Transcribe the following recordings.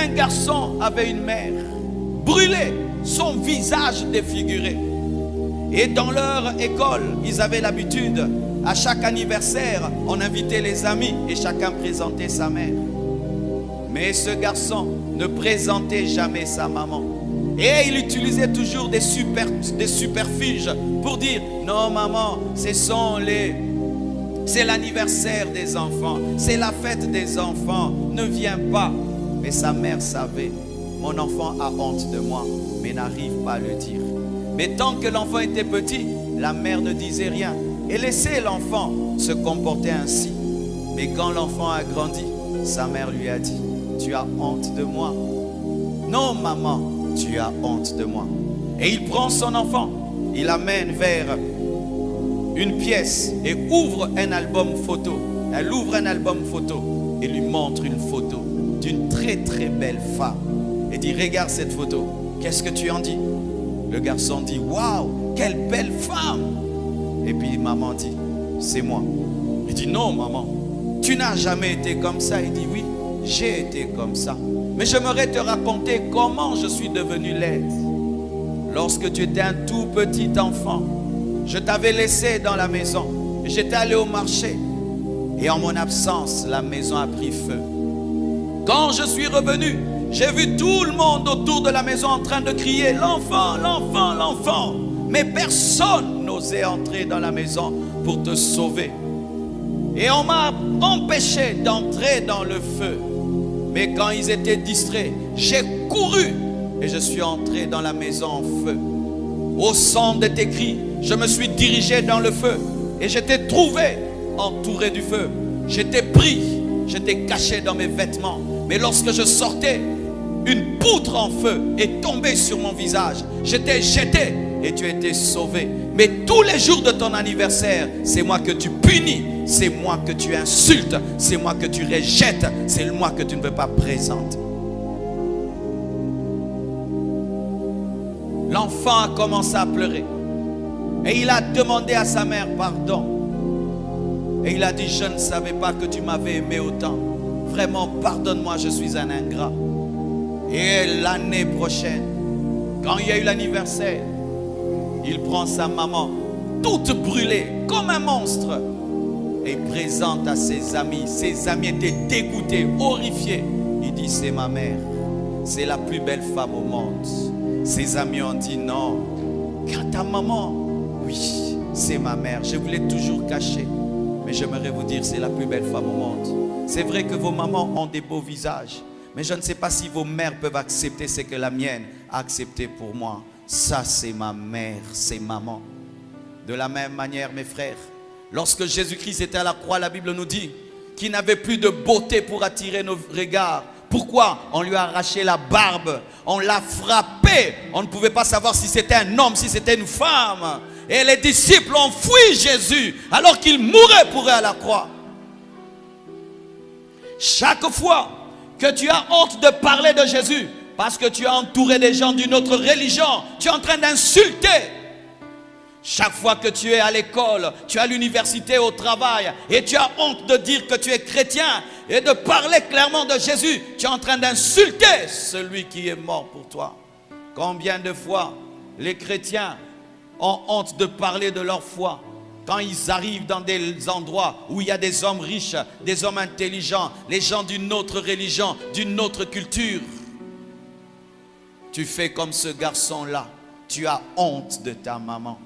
Un garçon avait une mère brûlée, son visage défiguré. Et dans leur école, ils avaient l'habitude, à chaque anniversaire, on invitait les amis et chacun présentait sa mère. Mais ce garçon ne présentait jamais sa maman. Et il utilisait toujours des superfuges pour dire « Non maman, c'est l'anniversaire des enfants, c'est la fête des enfants, ne viens pas. » Mais sa mère savait, mon enfant a honte de moi, mais n'arrive pas à le dire. Mais tant que l'enfant était petit, la mère ne disait rien et laissait l'enfant se comporter ainsi. Mais quand l'enfant a grandi, sa mère lui a dit « Tu as honte de moi? » « Non maman, tu as honte de moi. » Et il prend son enfant, il l'amène vers une pièce et ouvre un album photo. Elle ouvre un album photo et lui montre une photo d'une très très belle femme. Et dit « Regarde cette photo, qu'est-ce que tu en dis ?» Le garçon dit « Waouh, quelle belle femme !» Et puis maman dit « C'est moi. » Il dit « Non maman, tu n'as jamais été comme ça. » Il dit « Oui, j'ai été comme ça. Mais j'aimerais te raconter comment je suis devenu laide. Lorsque tu étais un tout petit enfant, je t'avais laissé dans la maison. J'étais allé au marché. Et en mon absence, la maison a pris feu. Quand je suis revenu, j'ai vu tout le monde autour de la maison en train de crier « L'enfant, l'enfant, l'enfant !» Mais personne n'osait entrer dans la maison pour te sauver. Et on m'a empêché d'entrer dans le feu. Mais quand ils étaient distraits, j'ai couru et je suis entré dans la maison en feu. Au son de tes cris, je me suis dirigé dans le feu et j'étais trouvé entouré du feu. J'étais pris, j'étais caché dans mes vêtements. Mais lorsque je sortais, une poutre en feu est tombée sur mon visage. J'étais jeté et tu étais sauvé. Mais tous les jours de ton anniversaire, c'est moi que tu punis, c'est moi que tu insultes, c'est moi que tu rejettes, c'est moi que tu ne veux pas présenter. L'enfant a commencé à pleurer et il a demandé à sa mère pardon. Et il a dit, je ne savais pas que tu m'avais aimé autant. Vraiment, pardonne-moi, je suis un ingrat. Et l'année prochaine, quand il y a eu l'anniversaire, il prend sa maman, toute brûlée, comme un monstre, et il présente à ses amis. Ses amis étaient dégoûtés, horrifiés. Il dit, c'est ma mère, c'est la plus belle femme au monde. Ses amis ont dit, non, quand ta maman, oui, c'est ma mère, je vous l'ai toujours cachée. Mais j'aimerais vous dire, c'est la plus belle femme au monde. C'est vrai que vos mamans ont des beaux visages, mais je ne sais pas si vos mères peuvent accepter ce que la mienne a accepté pour moi. Ça, c'est ma mère, c'est maman. De la même manière, mes frères, lorsque Jésus-Christ était à la croix, la Bible nous dit qu'il n'avait plus de beauté pour attirer nos regards. Pourquoi? On lui a arraché la barbe, on l'a frappé. On ne pouvait pas savoir si c'était un homme, si c'était une femme. Et les disciples ont fui Jésus alors qu'il mourait pour eux à la croix. Chaque fois que tu as honte de parler de Jésus, parce que tu es entouré des gens d'une autre religion, tu es en train d'insulter. Chaque fois que tu es à l'école, tu es à l'université, au travail, et tu as honte de dire que tu es chrétien et de parler clairement de Jésus, tu es en train d'insulter celui qui est mort pour toi. Combien de fois les chrétiens ont honte de parler de leur foi quand ils arrivent dans des endroits où il y a des hommes riches, des hommes intelligents, les gens d'une autre religion, d'une autre culture. Tu fais comme ce garçon-là, tu as honte de ta maman.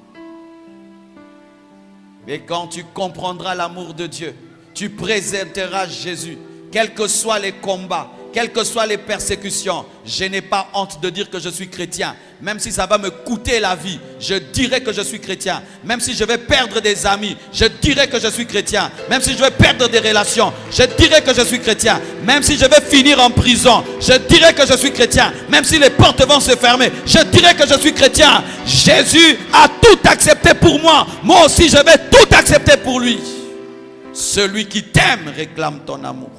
Mais quand tu comprendras l'amour de Dieu, tu présenteras Jésus, quels que soient les combats, quelles que soient les persécutions. Je n'ai pas honte de dire que je suis chrétien. Même si ça va me coûter la vie, je dirai que je suis chrétien. Même si je vais perdre des amis, je dirai que je suis chrétien. Même si je vais perdre des relations, je dirai que je suis chrétien. Même si je vais finir en prison, je dirai que je suis chrétien. Même si les portes vont se fermer, je dirai que je suis chrétien. Jésus a tout accepté pour moi. Moi aussi, je vais tout accepter pour lui. Celui qui t'aime réclame ton amour.